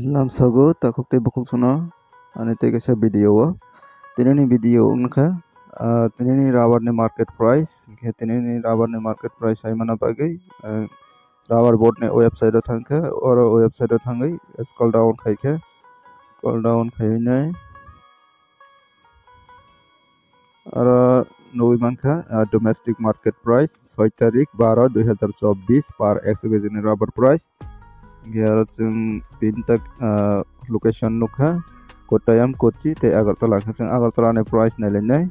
Lamsago takukte bukuksuna ani tekesa video tinini video unka tinini rubber ni market price ke tinini rubber ni market price hai mana bagai rubber board ni website thangka or website thangai scroll down khaina আর নবী মানখা domestic market price 6 তারিখ 12 2024 per 100 KG rubber price গিয়ার তিনটা location নুখা Kottayam Kochi te agartala khasang agartala ne price nailenai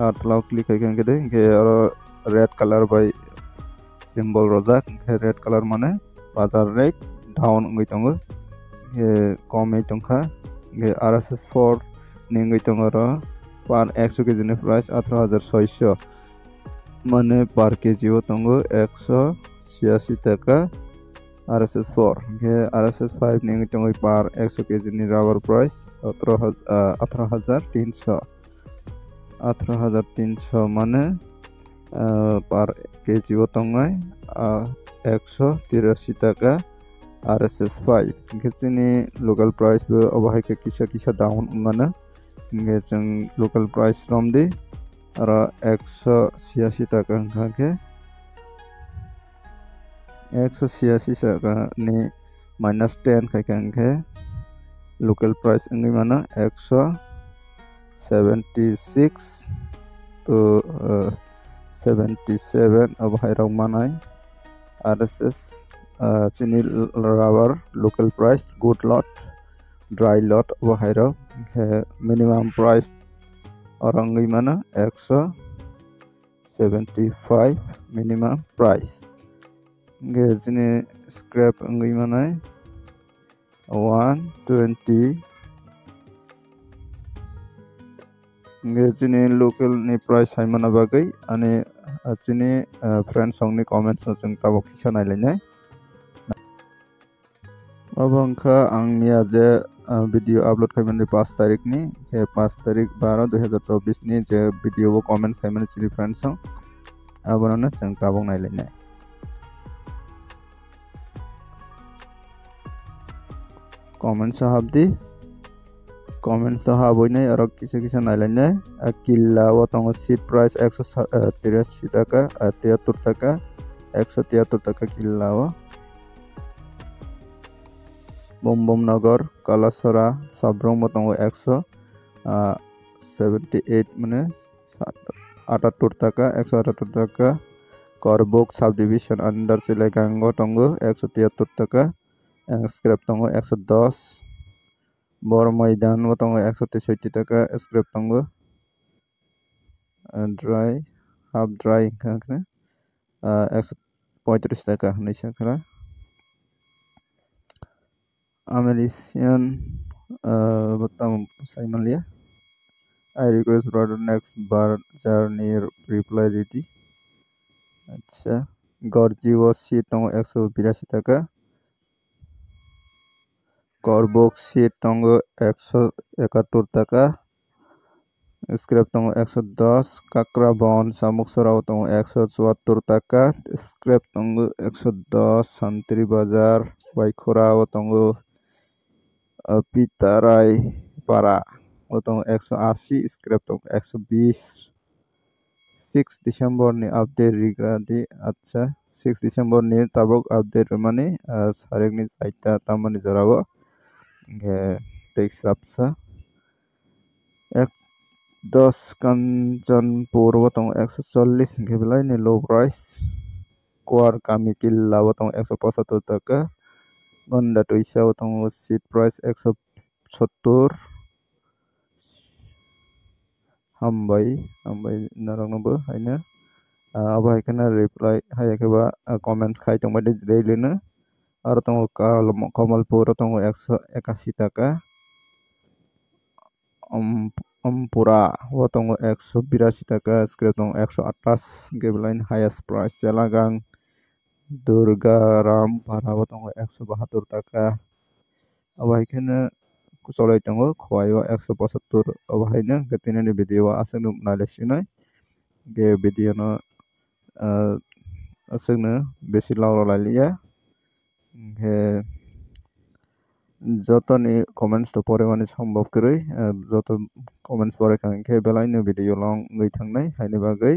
agartala click khai kede ke red color by symbol rojak ke red color mane bazar rate down ngai tongo ke komai tongkha ke RSS4 ningai tongo ro per 100 KG price 18600 মানে পার KG তঙ্গ 186 টাকা RSS4 গে RSS5 নিয়ে তঙ্গ পার 100 KG rubber price 18300 মানে পার KG তঙ্গ 183 টাকা RSS5 গেছিনি local price অবহাই কে কিসা down উঙ্গানা जों local price Ramday और 186 टाका के 186 टाका ने -10 खाके लोकल प्राइस अंगी माना 176 तो 77 अब हाइराव मानाय RSS चिनी rubber local price good lot dry lot अब हाइराव minimum price orang gimana 175 minimum price sini scrap gimana 120 sini local ni price hai mana bagai ane sini friends song ni comments jeng tabok kisa nailainya abangka angni aja video upload खाइमाने 5 तारिख नि 5 तारिख 12 2024 नि जे video वो comments खाइमाने चिली friends हं आबोना जों ताबं नायलायनाय कमेंट्स हाबदि कमेंट्स हाबोयनाय आरो किसा नायलायनाय किल्ला वो तंग सीट प्राइस 183 टाका 73 टाका 173 टाका किल्ला वो बम नगर कालासरा साब्रं मतंगो 178 माने 78 टाका 178 टाका करबुक सब डिवीजन अंडर सिले गांगो टंगो 173 टाका स्क्रैप टंगो 110 बर मैदान टंगो 163 टाका स्क्रैप टंगो ड्राई हाफ ड्राई खाने 135 टाका नैसा American बताऊं साइमन लिया I request brother next bar journey reply ready अच्छा गॉर्जी वो सीट टंगो 182 टाका करबुक सीट टंगो 171 टाका स्क्रैप टंगो 110 काकरा बन सामुक सराव टंगो 174 टाका स्क्रैप टंगो 110 संतरी बाजार बाइखोरा टंगो Pitarai para otong 180 scrap tong 120 6 Desember ni update rigadi acha 6 Desember ni tabok update mane sarek ni saita tamani jorabo ge text rapsa 10 Kanchanpur otong 140 ge belai ni low price kuar kami killa otong 175 taka Honda Toyota otong seat price 170 hambai narang number haina abai kana reply hai ke ba comments khai tong bade daily na ar tong Kamalpur tong 181 taka Ampura otong 182 taka scrap tong 128 gebelain highest price jalagang Durga Ram para otong 172 taka abai kana kusolai tongo khwayo 175 abahaina gatina ni video asang nalesina ge video no asang na besi lauro lalia ge jotoni comments to pore mani সম্ভব koroi joto comments pore kangke belai no video long ngoi thangnai haini bagai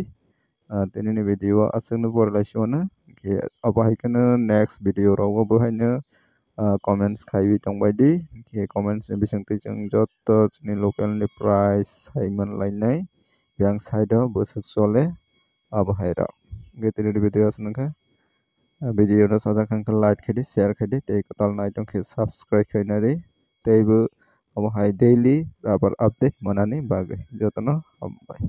tini video asungno porlaisona ke abo haikano next video rogo bo haino comments khaiwi tongbaidi ke comments ni bisingtwi jeng joto chini local ni price haimon lainai yang side o bosuk chole abo haira getini video asungka video no sajak kangka like khaidi share khaidi tei kotal nai tongkhe subscribe khainari teibo abo hai daily rubber update manani bagai jotono hambai.